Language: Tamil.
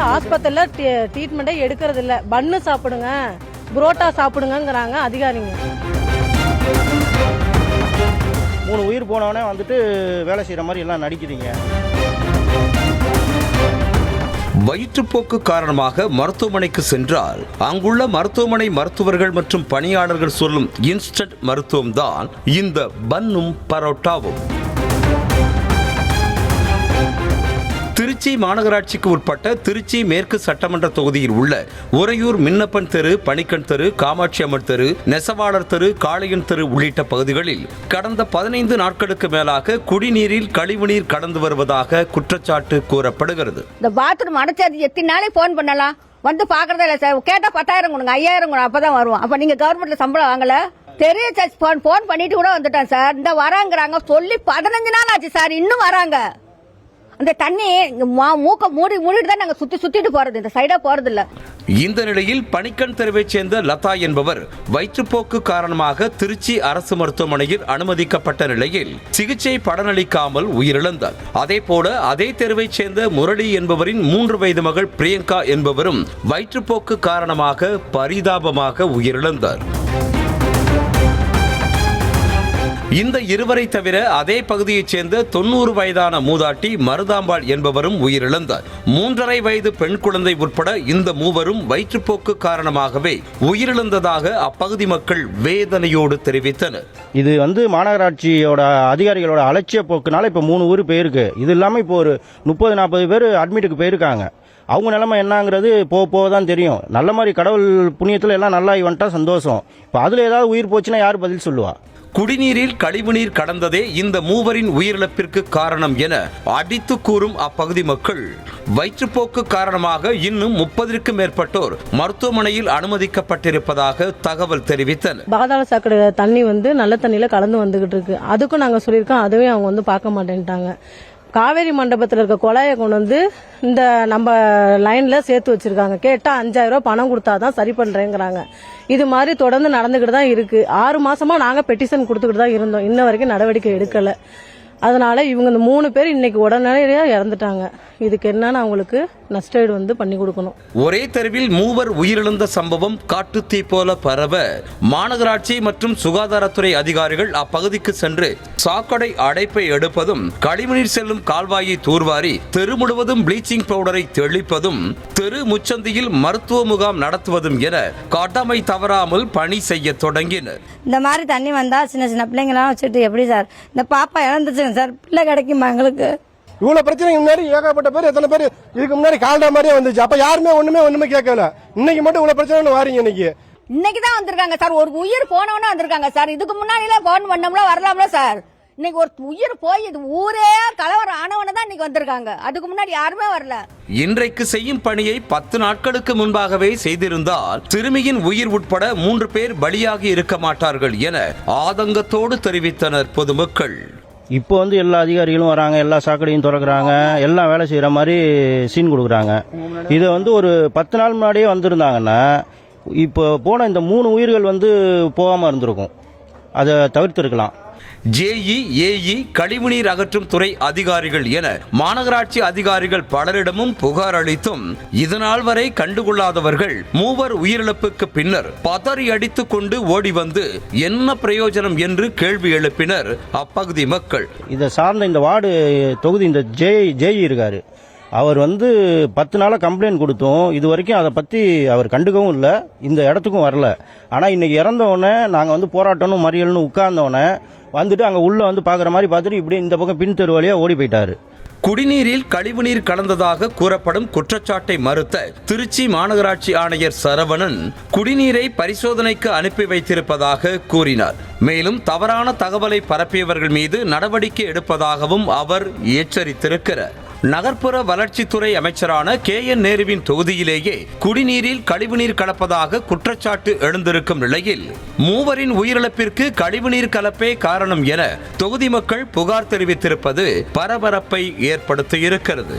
ஆஸ்பத்திரியில் ட்ரீட்மெண்ட்டே எடுக்கிறது இல்லை. பன்னு சாப்பிடுங்க, புரோட்டா சாப்பிடுங்கிறாங்க அதிகாரிங்க. 3 உயிர் போனவனே வந்துட்டு வேலை செய்கிற மாதிரி எல்லாம் நடிக்கிறீங்க. வயிற்றுப்போக்கு காரணமாக மருத்துவமனைக்கு சென்றால் அங்குள்ள மருத்துவமனை மருத்துவர்கள் மற்றும் பணியாளர்கள் சொல்லும் இன்ஸ்டன்ட் மருத்துவம் தான் இந்த பன்னும் பரோட்டாவும். திருச்சி மாநகராட்சிக்கு உட்பட்ட திருச்சி மேற்கு சட்டமன்ற தொகுதியில் உள்ள உறையூர் மின்னப்பன் தெரு, பணிக்கண் தெரு, காமாட்சி அம்மன் தெரு, நெசவாளர் தெரு, காளையன் தெரு உள்ளிட்ட பகுதிகளில் கடந்த 15 நாட்களுக்கு மேலாக குடிநீரில் கழிவுநீர் கடந்து வருவதாக குற்றச்சாட்டு கூறப்படுகிறது. இந்த பாத்ரூம் அடைச்சது எத்தனை நாளைக்கு போன் பண்ணலாம், வந்து பாக்குறதே இல்லை சார். கேட்டா 10,000 கொடுங்க, 5,000 கொடுங்க, அப்பதான் வருவோம். அப்ப நீங்க கவர்மெண்ட்ல சம்பளம் வாங்கல? தெரிய சார், போன் பண்ணிட்டு கூட வந்துட்டேன் சார். இந்த வராங்கிறாங்க, சொல்லி 15 நாள் ஆச்சு சார், இன்னும் வராங்க. அந்த தண்ணி மூக்க மூடிட்டு தான் நாங்க சுத்திட்டு போறது, இந்த சைடா போறது இல்ல. இந்த நிலையில் பணிக்கண் தெருவைச் சேர்ந்த லதா என்பவர் வயிற்றுப்போக்கு காரணமாக திருச்சி அரசு மருத்துவமனையில் அனுமதிக்கப்பட்ட நிலையில் சிகிச்சை பலனளிக்காமல் உயிரிழந்தார். அதேபோல அதே தெருவைச் சேர்ந்த முரளி என்பவரின் 3 வயது மகள் பிரியங்கா என்பவரும் வயிற்றுப்போக்கு காரணமாக பரிதாபமாக உயிரிழந்தார். இந்த இருவரை தவிர அதே பகுதியைச் சேர்ந்த 90 வயதான மூதாட்டி மருதாம்பாள் என்பவரும் உயிரிழந்தார். 3.5 வயது பெண் குழந்தை உட்பட இந்த மூவரும் வயிற்றுப்போக்கு காரணமாகவே உயிரிழந்ததாக அப்பகுதி மக்கள் வேதனையோடு தெரிவித்தனர். இது மாநகராட்சியோட அதிகாரிகளோட அலட்சிய போக்குனால இப்போ 3 ஊர் போயிருக்கு. இது இல்லாமல் இப்போ ஒரு 30-40 பேர் அட்மிட்டுக்கு போயிருக்காங்க. அவங்க நிலைமை என்னங்கிறது போக தான் தெரியும். நல்ல மாதிரி கடவுள் புண்ணியத்தில் எல்லாம் நல்லா வந்துட்டா சந்தோஷம். இப்போ அதில் ஏதாவது உயிர் போச்சுன்னா யார் பதில் சொல்லுவா? குடிநீரில் கழிவுநீர் கடந்ததே இந்த மூவரின் உயிரிழப்பிற்கு காரணம் என அடித்து கூறும் அப்பகுதி மக்கள் வயிற்றுப்போக்கு காரணமாக இன்னும் 30க்கும் மேற்பட்டோர் மருத்துவமனையில் அனுமதிக்கப்பட்டிருப்பதாக தகவல் தெரிவித்தனர். பாதாள சாக்கடை தண்ணி நல்ல தண்ணியில கலந்து வந்துகிட்டு இருக்கு. அதுக்கும் நாங்க சொல்லியிருக்கோம், அதுவே அவங்க பார்க்க மாட்டேன்ட்டாங்க. காவேரி மண்டபத்தில் இருக்க குழாயை கொண்டு இந்த நம்ம லைன்ல சேர்த்து வச்சிருக்காங்க. கேட்டா 5,000 ரூபாய் பணம் கொடுத்தாதான் சரி பண்றேங்கிறாங்க. இது மாதிரி தொடர்ந்து நடந்துகிட்டு தான் இருக்கு. 6 மாசமா நாங்க பெட்டிஷன் கொடுத்துக்கிட்டு தான் இருந்தோம். இன்ன வரைக்கும் நடவடிக்கை எடுக்கல. அதனால இவங்க இந்த 3 பேர் இன்னைக்கு உடனடியா இறந்துட்டாங்க. இதுக்கு என்னன்னு அவங்களுக்கு நஷ்டஈடு பண்ணி கொடுக்கணும். ஒரே தெருவில் 3 உயிரிழந்த சம்பவம் காட்டுத்தீ போல பரவ மாநகராட்சி மற்றும் சுகாதாரத்துறை அதிகாரிகள் அப்பகுதிக்கு சென்று சாக்கடை அடைப்பை எடுப்பதும், கழிவுநீர் செல்லும் கால்வாயை தூர்வாரி தெரு முழுவதும் ப்ளீச்சிங் பவுடரை தெளிப்பதும், தெரு முச்சந்தியில் மருத்துவ முகாம் நடத்துவதும் என கடமை தவறாமல் பணி செய்ய தொடங்கினர். இந்த மாதிரி தண்ணி வந்தா சின்ன பிள்ளைங்களாம் வச்சுட்டு எப்படி சார்? இந்த பாப்பா இறந்துச்சுங்க சார், பிள்ளை கிடைக்குமா எங்களுக்கு? இவ்வளவு பிரச்சனைக்கு முன்னாடி ஏகப்பட்ட பேர், எத்தனை பேர் இதுக்கு முன்னாடி கால்டா மாதிரியே வந்துச்சு. அப்ப யாருமே ஒண்ணுமே கேட்கல. இன்னைக்கு மட்டும் இவ்வளவு பிரச்சனை வாரீங்க. இன்னைக்கு தான் வந்திருக்காங்க சார். ஒரு உயிர் போனவனே வந்திருக்காங்க சார். இதுக்கு முன்னாடி போன் பண்ணோம்ல, வரலாம்ல சார். இன்னைக்கு ஒரு உயிர் போய் இது ஊரே கலவரம் ஆனவன தான் இன்னைக்கு வந்திருக்காங்க. அதுக்கு முன்னாடி யாருமே வரல. இன்றைக்கு செய்யும் பணியை 10 நாட்களுக்கு முன்பாகவே செய்திருந்தால் சிறுமியின் உயிர் உட்பட 3 பேர் பலியாகி இருக்க மாட்டார்கள் என ஆதங்கத்தோடு தெரிவித்தனர் பொதுமக்கள். இப்போ எல்லா அதிகாரிகளும் வராங்க, எல்லா சாக்கடையும் திறக்கிறாங்க, எல்லாம் வேலை செய்கிற மாதிரி சீன் கொடுக்குறாங்க. இதை ஒரு 10 நாள் முன்னாடியே வந்திருந்தாங்கன்னா இப்போ போன இந்த 3 உயிர்கள் போகாமல் இருந்திருக்கும். அதை தவிர்த்திருக்கலாம். ஜேஇ, ஏஇ, கழிவுநீர் அகற்றும் துறை அதிகாரிகள் என மாநகராட்சி அதிகாரிகள் பலரிடமும் புகார் அளித்தும் இதனால் வரை கண்டுகொள்ளாதவர்கள் 3 உயிரிழப்புக்கு பின்னர் பதறி அடித்துக் கொண்டு ஓடி வந்து என்ன பிரயோஜனம் என்று கேள்வி எழுப்பினர் அப்பகுதி மக்கள். இதை சார்ந்த இந்த வார்டு தொகுதி இந்த ஜேஇ இருக்காரு, அவர் 10 நாளாக கம்ப்ளைண்ட் கொடுத்தோம். இது வரைக்கும் அதை பற்றி அவர் கண்டுக்கவும் இல்லை, இந்த இடத்துக்கும் வரல. ஆனால் இன்னைக்கு இறந்தவொடனே நாங்கள் போராட்டம்னு மறியல்னு உட்கார்ந்தவொடனே வந்துட்டு அங்கே உள்ள பார்க்குற மாதிரி பார்த்துட்டு இப்படி இந்த பக்கம் பின் தெரு வழியாக ஓடி போயிட்டாரு. குடிநீரில் கழிவுநீர் கலந்ததாக கூறப்படும் குற்றச்சாட்டை மறுத்த திருச்சி மாநகராட்சி ஆணையர் சரவணன் குடிநீரை பரிசோதனைக்கு அனுப்பி வைத்திருப்பதாக கூறினார். மேலும் தவறான தகவலை பரப்பியவர்கள் மீது நடவடிக்கை எடுப்பதாகவும் அவர் எச்சரித்திருக்கிறார். நகர்ப்புற வளர்ச்சித்துறை அமைச்சரான KN நேருவின் தொகுதியிலேயே குடிநீரில் கழிவுநீர் கலப்பதாக குற்றச்சாட்டு எழுந்திருக்கும் நிலையில் 3 உயிரிழப்பிற்கு கழிவுநீர் கலப்பே காரணம் என தொகுதி மக்கள் புகார் தெரிவித்திருப்பது பரபரப்பை ஏற்படுத்தியிருக்கிறது.